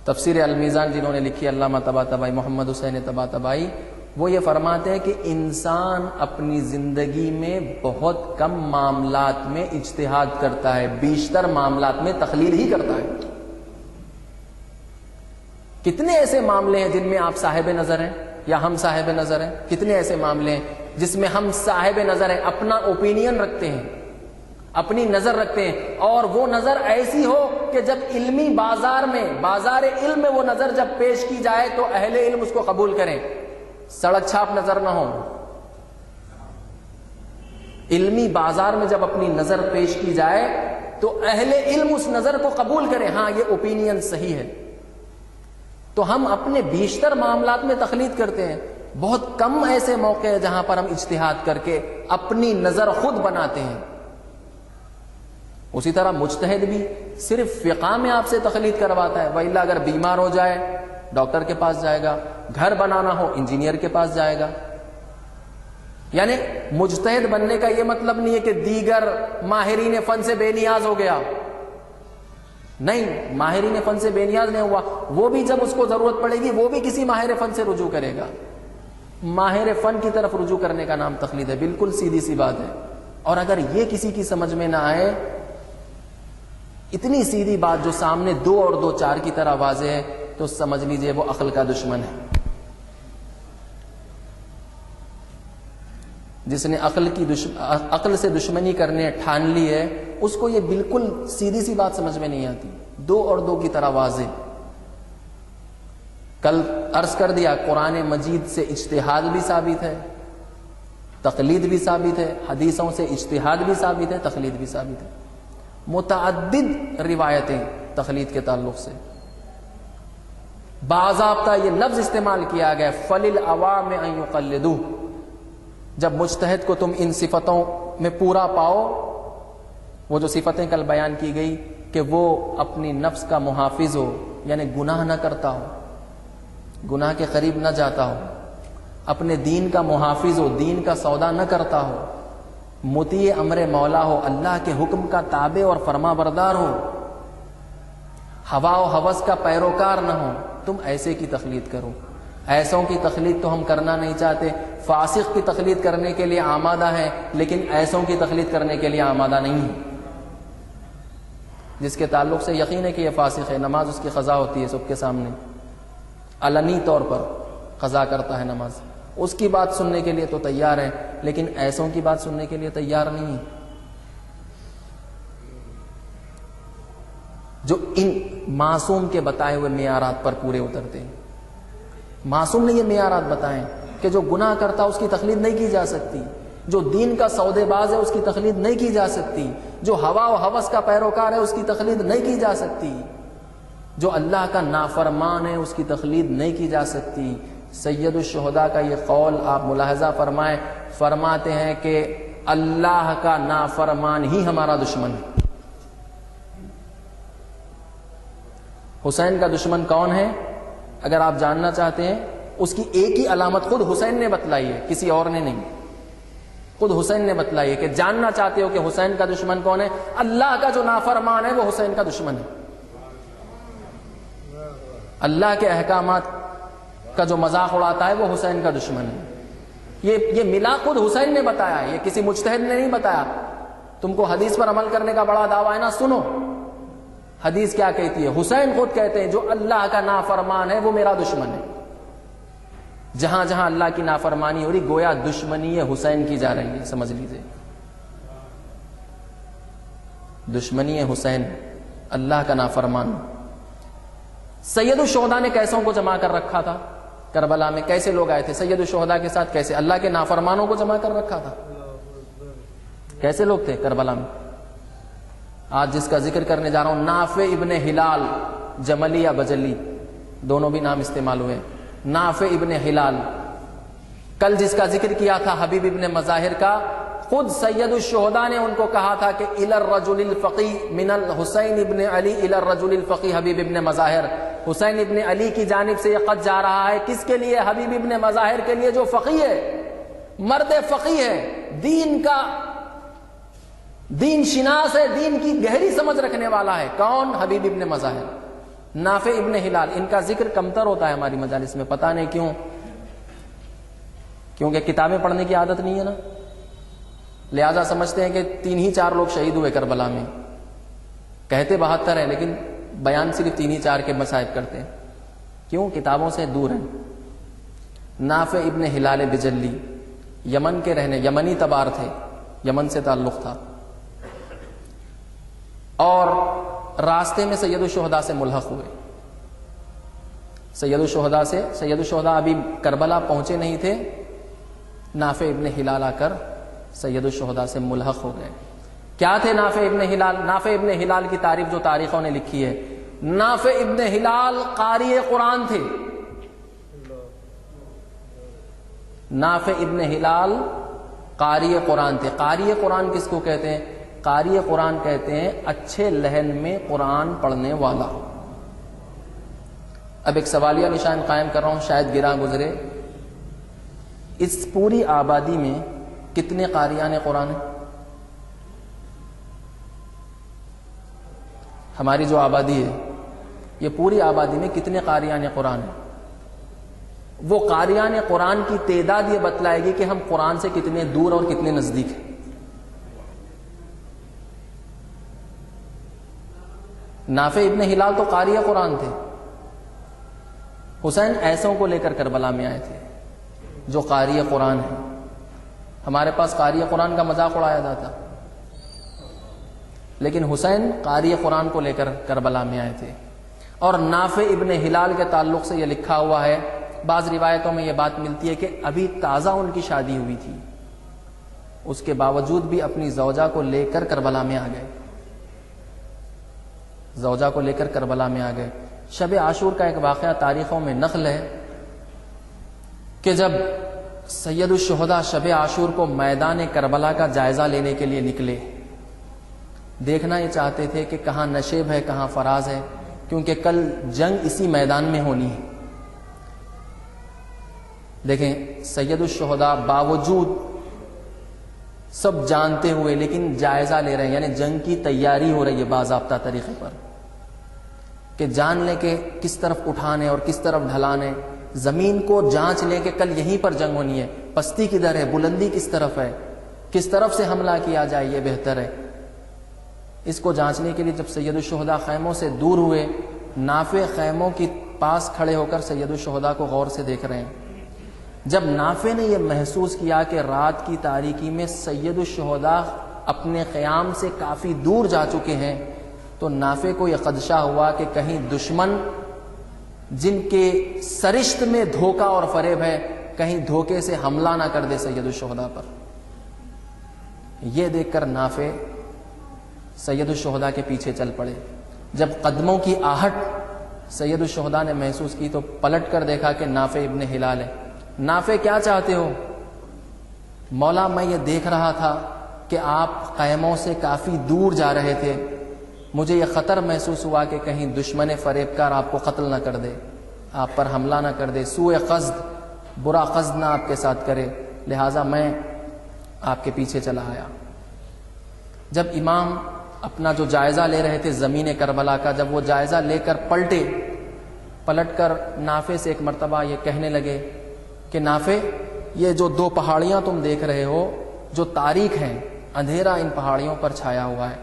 تفسیر المیزان جنہوں نے لکھی، علامہ طباطبائی محمد حسین طباطبائی، وہ یہ فرماتے ہیں کہ انسان اپنی زندگی میں بہت کم معاملات میں اجتہاد کرتا ہے، بیشتر معاملات میں تقلید ہی کرتا ہے۔ کتنے ایسے معاملے ہیں جن میں آپ صاحب نظر ہیں یا ہم صاحب نظر ہیں؟ کتنے ایسے معاملے ہیں جس میں ہم صاحب نظر ہیں، اپنا اوپینین رکھتے ہیں، اپنی نظر رکھتے ہیں، اور وہ نظر ایسی ہو کہ جب علمی بازار میں، بازار علم میں وہ نظر جب پیش کی جائے تو اہل علم اس کو قبول کریں، سڑک چھاپ نظر نہ ہو۔ علمی بازار میں جب اپنی نظر پیش کی جائے تو اہل علم اس نظر کو قبول کریں، ہاں یہ اوپینین صحیح ہے۔ تو ہم اپنے بیشتر معاملات میں تقلید کرتے ہیں، بہت کم ایسے موقع ہیں جہاں پر ہم اجتہاد کر کے اپنی نظر خود بناتے ہیں۔ اسی طرح مجتہد بھی صرف فقہ میں آپ سے تقلید کرواتا ہے، وإلا اگر بیمار ہو جائے ڈاکٹر کے پاس جائے گا، گھر بنانا ہو انجینئر کے پاس جائے گا۔ یعنی مجتہد بننے کا یہ مطلب نہیں ہے کہ دیگر ماہرین فن سے بے نیاز ہو گیا، نہیں، ماہرین فن سے بے نیاز نہیں ہوا، وہ بھی جب اس کو ضرورت پڑے گی وہ بھی کسی ماہر فن سے رجوع کرے گا۔ ماہر فن کی طرف رجوع کرنے کا نام تقلید ہے، بالکل سیدھی سی بات ہے۔ اور اگر یہ کسی کی سمجھ میں نہ آئے، اتنی سیدھی بات جو سامنے 2 اور 2 4 کی طرح واضح ہے، تو سمجھ لیجئے وہ عقل کا دشمن ہے۔ جس نے عقل سے دشمنی کرنے ٹھان لی ہے، اس کو یہ بالکل سیدھی سی بات سمجھ میں نہیں آتی، 2 اور 2 کی طرح واضح۔ کل عرض کر دیا، قرآن مجید سے اجتہاد بھی ثابت ہے، تقلید بھی ثابت ہے، حدیثوں سے اجتہاد بھی ثابت ہے، تقلید بھی ثابت ہے۔ متعدد روایتیں تقلید کے تعلق سے، باضابطہ یہ لفظ استعمال کیا گیا، فَلِلْعَوَامِ أَن يُقَلِّدُوهُ۔ جب مجتہد کو تم ان صفتوں میں پورا پاؤ، وہ جو صفتیں کل بیان کی گئی کہ وہ اپنی نفس کا محافظ ہو، یعنی گناہ نہ کرتا ہو، گناہ کے قریب نہ جاتا ہو، اپنے دین کا محافظ ہو، دین کا سودا نہ کرتا ہو، مطیع امر مولا ہو، اللہ کے حکم کا تابع اور فرما بردار ہو، ہوا و ہوس کا پیروکار نہ ہو، تم ایسے کی تقلید کرو۔ ایسوں کی تقلید تو ہم کرنا نہیں چاہتے، فاسق کی تقلید کرنے کے لیے آمادہ ہیں، لیکن ایسوں کی تقلید کرنے کے لیے آمادہ نہیں ہے۔ جس کے تعلق سے یقین ہے کہ یہ فاسق ہے، نماز اس کی قضا ہوتی ہے سب کے سامنے، علنی طور پر قضا کرتا ہے نماز، اس کی بات سننے کے لیے تو تیار ہے، لیکن ایسوں کی بات سننے کے لیے تیار نہیں ہے، جو ان معصوم کے بتائے ہوئے معیارات پر پورے اترتے ہیں۔ معصوم نے یہ معیارات بتائیں کہ جو گناہ کرتا اس کی تقلید نہیں کی جا سکتی، جو دین کا سودے باز ہے اس کی تقلید نہیں کی جا سکتی، جو ہوا و ہوس کا پیروکار ہے اس کی تقلید نہیں کی جا سکتی، جو اللہ کا نافرمان ہے اس کی تقلید نہیں کی جا سکتی۔ سید الشہداء کا یہ قول آپ ملاحظہ فرمائیں، فرماتے ہیں کہ اللہ کا نافرمان ہی ہمارا دشمن ہے۔ حسین کا دشمن کون ہے؟ اگر آپ جاننا چاہتے ہیں، اس کی ایک ہی علامت خود حسین نے بتلائی ہے، کسی اور نے نہیں، خود حسین نے بتلائی ہے کہ جاننا چاہتے ہو کہ حسین کا دشمن کون ہے؟ اللہ کا جو نافرمان ہے وہ حسین کا دشمن ہے۔ اللہ کے احکامات کا جو مذاق اڑاتا ہے وہ حسین کا دشمن ہے۔ یہ ملا خود حسین نے بتایا، یہ کسی مجتہد نے نہیں بتایا۔ تم کو حدیث پر عمل کرنے کا بڑا دعویٰ ہے نا، سنو حدیث کیا کہتی ہے۔ حسین خود کہتے ہیں جو اللہ کا نافرمان ہے وہ میرا دشمن ہے۔ جہاں جہاں اللہ کی نافرمانی ہو رہی، گویا دشمنی حسین کی جا رہی ہے، سمجھ لیجئے، دشمنی حسین، اللہ کا نافرمان۔ سید الشہداء نے کیسوں کو جمع کر رکھا تھا کربلا میں؟ کیسے لوگ آئے تھے سید الشہداء کے ساتھ؟ کیسے؟ اللہ کے نافرمانوں کو جمع کر رکھا تھا۔ کیسے لوگ تھے کربلا میں؟ آج جس کا ذکر کرنے جا رہا ہوں نافع ابن ہلال، جملی یا بجلی دونوں بھی نام استعمال ہوئے، نافع ابن ہلال۔ کل جس کا ذکر کیا تھا حبیب ابن مظاہر کا، خود سید الشہداء نے ان کو کہا تھا کہ الی الرجل الفقی من الحسین ابن علی الی الرجل الفقی حبیب ابن مظاہر، حسین ابن علی کی جانب سے یہ خط جا رہا ہے کس کے لیے؟ حبیب ابن مظاہر کے لیے، جو فقی ہے، مرد فقی ہے، دین کا دین شناس ہے، دین کی گہری سمجھ رکھنے والا ہے۔ کون؟ حبیب ابن مظاہر، نافع ابن ہلال۔ ان کا ذکر کمتر ہوتا ہے ہماری مجالس میں، پتہ نہیں کیوں، کیونکہ کتابیں پڑھنے کی عادت نہیں ہے نا، لہذا سمجھتے ہیں کہ 3 ہی 4 لوگ شہید ہوئے کربلا میں، کہتے 72 ہیں لیکن بیان صرف 3 ہی 4 کے مصائب کرتے ہیں۔ کیوں؟ کتابوں سے دور ہیں۔ نافع ابن ہلال بجلی یمن کے رہنے، یمنی تبار تھے، یمن سے تعلق تھا، اور راستے میں سید الشہداء سے ملحق ہوئے۔ سید الشہداء ابھی کربلا پہنچے نہیں تھے، نافع ابن ہلال آ کر سید الشہداء سے ملحق ہو گئے۔ کیا تھے نافع ابن ہلال؟ نافع ابن ہلال کی تعریف جو تاریخوں نے لکھی ہے، نافع ابن ہلال قاری قرآن تھے۔ نافع ابن ہلال قاری قرآن تھے۔ قاری قرآن کس کو کہتے ہیں؟ قاری قرآن کہتے ہیں اچھے لہن میں قرآن پڑھنے والا۔ اب ایک سوالیہ نشان قائم کر رہا ہوں، شاید گراں گزرے، اس پوری آبادی میں کتنے قاریان قرآن ہیں؟ ہماری جو آبادی ہے، یہ پوری آبادی میں کتنے قاریان قرآن ہیں؟ وہ قاریان قرآن کی تعداد یہ بتلائے گی کہ ہم قرآن سے کتنے دور اور کتنے نزدیک ہیں۔ نافع ابن ہلال تو قاری قرآن تھے، حسین ایسوں کو لے کر کربلا میں آئے تھے جو قاری قرآن ہیں۔ ہمارے پاس قاری قرآن کا مذاق اڑایا جاتا، لیکن حسین قاری قرآن کو لے کر کربلا میں آئے تھے۔ اور نافع ابن ہلال کے تعلق سے یہ لکھا ہوا ہے، بعض روایتوں میں یہ بات ملتی ہے کہ ابھی تازہ ان کی شادی ہوئی تھی، اس کے باوجود بھی اپنی زوجہ کو لے کر کربلا میں آ گئے، زوجہ کو لے کر کربلا میں آ گئے۔ شب عاشور کا ایک واقعہ تاریخوں میں نقل ہے کہ جب سید الشہداء شب عاشور کو میدان کربلا کا جائزہ لینے کے لیے نکلے، دیکھنا یہ چاہتے تھے کہ کہاں نشیب ہے، کہاں فراز ہے، کیونکہ کل جنگ اسی میدان میں ہونی ہے۔ دیکھیں سید الشہداء باوجود سب جانتے ہوئے لیکن جائزہ لے رہے ہیں، یعنی جنگ کی تیاری ہو رہی ہے باضابطہ طریقے پر، کہ جان لیں کہ کس طرف اٹھانے اور کس طرف ڈھلانے، زمین کو جانچ لیں کہ کل یہیں پر جنگ ہونی ہے، پستی کدھر ہے، بلندی کس طرف ہے، کس طرف سے حملہ کیا جائے یہ بہتر ہے۔ اس کو جانچنے کے لیے جب سید الشہداء خیموں سے دور ہوئے، نافع خیموں کے پاس کھڑے ہو کر سید الشہداء کو غور سے دیکھ رہے ہیں۔ جب نافع نے یہ محسوس کیا کہ رات کی تاریکی میں سید الشہداء اپنے قیام سے کافی دور جا چکے ہیں، تو نافع کو یہ خدشہ ہوا کہ کہیں دشمن جن کے سرشت میں دھوکہ اور فریب ہے، کہیں دھوکے سے حملہ نہ کر دے سید الشہداء پر۔ یہ دیکھ کر نافع سید الشہداء کے پیچھے چل پڑے۔ جب قدموں کی آہٹ سید الشہداء نے محسوس کی تو پلٹ کر دیکھا کہ نافع ابن ہلال ہے۔ نافع کیا چاہتے ہو؟ مولا میں یہ دیکھ رہا تھا کہ آپ خیموں سے کافی دور جا رہے تھے، مجھے یہ خطر محسوس ہوا کہ کہیں دشمن فریب کار آپ کو قتل نہ کر دے، آپ پر حملہ نہ کر دے، سوء قصد، برا قصد نہ آپ کے ساتھ کرے، لہٰذا میں آپ کے پیچھے چلا آیا۔ جب امام اپنا جو جائزہ لے رہے تھے زمین کربلا کا، جب وہ جائزہ لے کر پلٹ کر نافع سے ایک مرتبہ یہ کہنے لگے کہ نافع، یہ جو 2 پہاڑیاں تم دیکھ رہے ہو جو تاریک ہیں، اندھیرا ان پہاڑیوں پر چھایا ہوا ہے،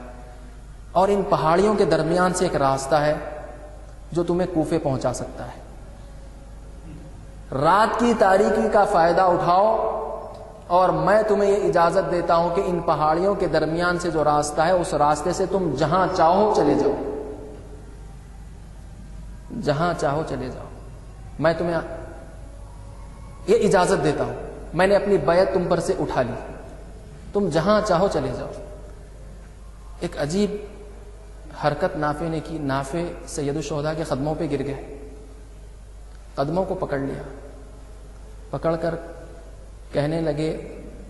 اور ان پہاڑیوں کے درمیان سے ایک راستہ ہے جو تمہیں کوفے پہنچا سکتا ہے۔ رات کی تاریکی کا فائدہ اٹھاؤ اور میں تمہیں یہ اجازت دیتا ہوں کہ ان پہاڑیوں کے درمیان سے جو راستہ ہے اس راستے سے تم جہاں چاہو چلے جاؤ۔ جہاں چاہو چلے جاؤ، میں تمہیں یہ اجازت دیتا ہوں، میں نے اپنی بیعت تم پر سے اٹھا لی، تم جہاں چاہو چلے جاؤ۔ ایک عجیب حرکت نافع نے کی، نافع سید الشہداء کے قدموں پہ گر گئے، قدموں کو پکڑ لیا، پکڑ کر کہنے لگے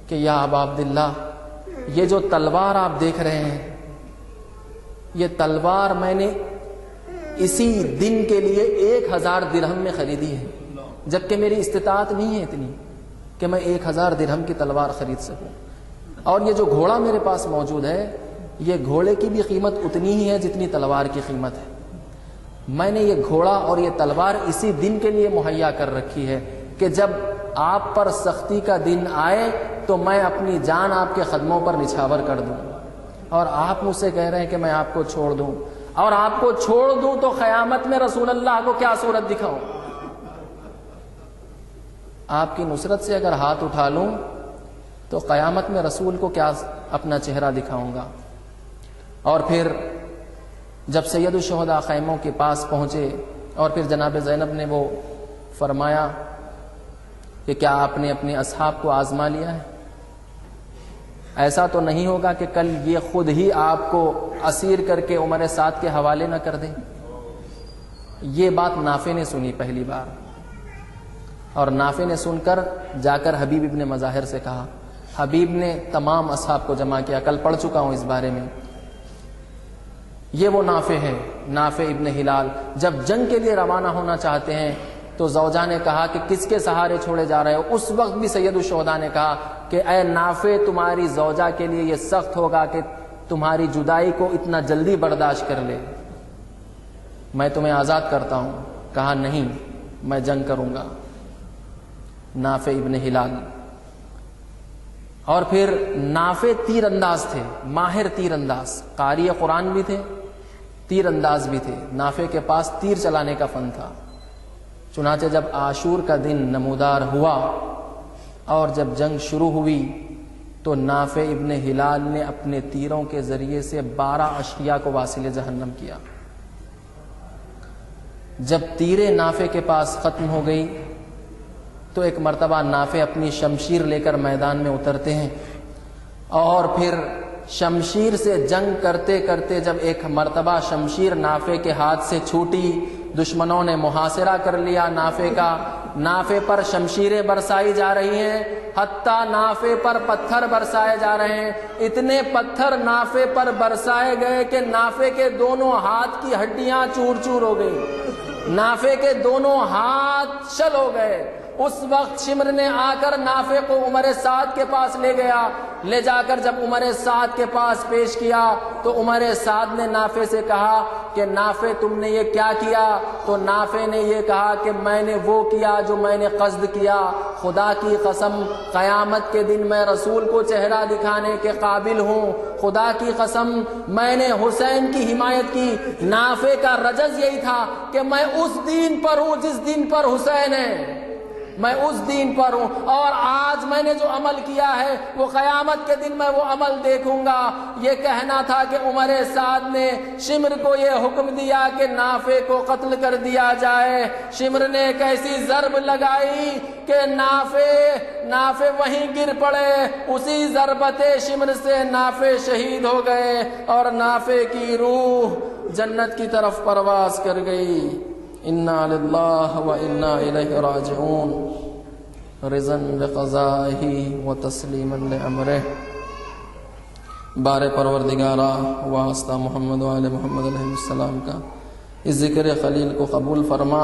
کہ یا ابا عبداللہ، یہ جو تلوار آپ دیکھ رہے ہیں، یہ تلوار میں نے اسی دن کے لیے 1000 درہم میں خریدی ہے، جبکہ میری استطاعت نہیں ہے اتنی کہ میں 1000 درہم کی تلوار خرید سکوں، اور یہ جو گھوڑا میرے پاس موجود ہے، یہ گھوڑے کی بھی قیمت اتنی ہی ہے جتنی تلوار کی قیمت ہے۔ میں نے یہ گھوڑا اور یہ تلوار اسی دن کے لیے مہیا کر رکھی ہے کہ جب آپ پر سختی کا دن آئے تو میں اپنی جان آپ کے قدموں پر نچھاور کر دوں، اور آپ مجھ سے کہہ رہے ہیں کہ میں آپ کو چھوڑ دوں، اور آپ کو چھوڑ دوں تو قیامت میں رسول اللہ کو کیا صورت دکھاؤں؟ آپ کی نصرت سے اگر ہاتھ اٹھا لوں تو قیامت میں رسول کو کیا اپنا چہرہ دکھاؤں گا؟ اور پھر جب سید الشہداء خیموں کے پاس پہنچے اور پھر جناب زینب نے وہ فرمایا کہ کیا آپ نے اپنے اصحاب کو آزما لیا ہے؟ ایسا تو نہیں ہوگا کہ کل یہ خود ہی آپ کو اسیر کر کے عمر سعد کے حوالے نہ کر دیں؟ یہ بات نافع نے سنی پہلی بار، اور نافع نے سن کر جا کر حبیب ابن مظاہر سے کہا۔ حبیب نے تمام اصحاب کو جمع کیا، کل پڑھ چکا ہوں اس بارے میں۔ یہ وہ نافع ہے، نافع ابن ہلال۔ جب جنگ کے لیے روانہ ہونا چاہتے ہیں تو زوجہ نے کہا کہ کس کے سہارے چھوڑے جا رہے ہو؟ اس وقت بھی سید الشہداء نے کہا کہ اے نافع، تمہاری زوجہ کے لیے یہ سخت ہوگا کہ تمہاری جدائی کو اتنا جلدی برداشت کر لے، میں تمہیں آزاد کرتا ہوں۔ کہا نہیں، میں جنگ کروں گا۔ نافع ابن ہلال۔ اور پھر نافع تیر انداز تھے، ماہر تیر انداز، قاری قرآن بھی تھے، تیر انداز بھی تھے۔ نافع کے پاس تیر چلانے کا فن تھا۔ چنانچہ جب عاشور کا دن نمودار ہوا اور جب جنگ شروع ہوئی تو نافع ابن ہلال نے اپنے تیروں کے ذریعے سے 12 اشقیاء کو واصل جہنم کیا۔ جب تیریں نافع کے پاس ختم ہو گئی تو ایک مرتبہ نافع اپنی شمشیر لے کر میدان میں اترتے ہیں، اور پھر شمشیر سے جنگ کرتے کرتے جب ایک مرتبہ شمشیر نافع کے ہاتھ سے چھوٹی، دشمنوں نے محاصرہ کر لیا نافع کا، نافع پر شمشیریں برسائی جا رہی ہیں، حتیٰ نافع پر پتھر برسائے جا رہے ہیں۔ اتنے پتھر نافع پر برسائے گئے کہ نافع کے دونوں ہاتھ کی ہڈیاں چور چور ہو گئی، نافع کے دونوں ہاتھ شل ہو گئے۔ اس وقت شمر نے آ کر نافع کو عمر سعد کے پاس لے گیا، لے جا کر جب عمر سعد کے پاس پیش کیا تو عمر سعد نے نافع سے کہا کہ نافع تم نے یہ کیا کیا؟ تو نافع نے یہ کہا کہ میں نے وہ کیا جو میں نے قصد کیا، خدا کی قسم قیامت کے دن میں رسول کو چہرہ دکھانے کے قابل ہوں، خدا کی قسم میں نے حسین کی حمایت کی۔ نافع کا رجز یہی تھا کہ میں اس دین پر ہوں جس دین پر حسین ہے، میں اس دین پر ہوں، اور آج میں نے جو عمل کیا ہے وہ قیامت کے دن میں وہ عمل دیکھوں گا۔ یہ کہنا تھا کہ عمر سعد نے شمر کو یہ حکم دیا کہ نافع کو قتل کر دیا جائے۔ شمر نے ایک ایسی ضرب لگائی کہ نافع وہیں گر پڑے، اسی ضربت شمر سے نافع شہید ہو گئے، اور نافع کی روح جنت کی طرف پرواز کر گئی۔ انا للہ و انا الیہ راجعون، رضا بقضائہ و تسلیما لامرہ۔ بار پروردگارہ واسطہ محمد و آل محمد علیہ السلام کا اس ذکر خلیل کو قبول فرما۔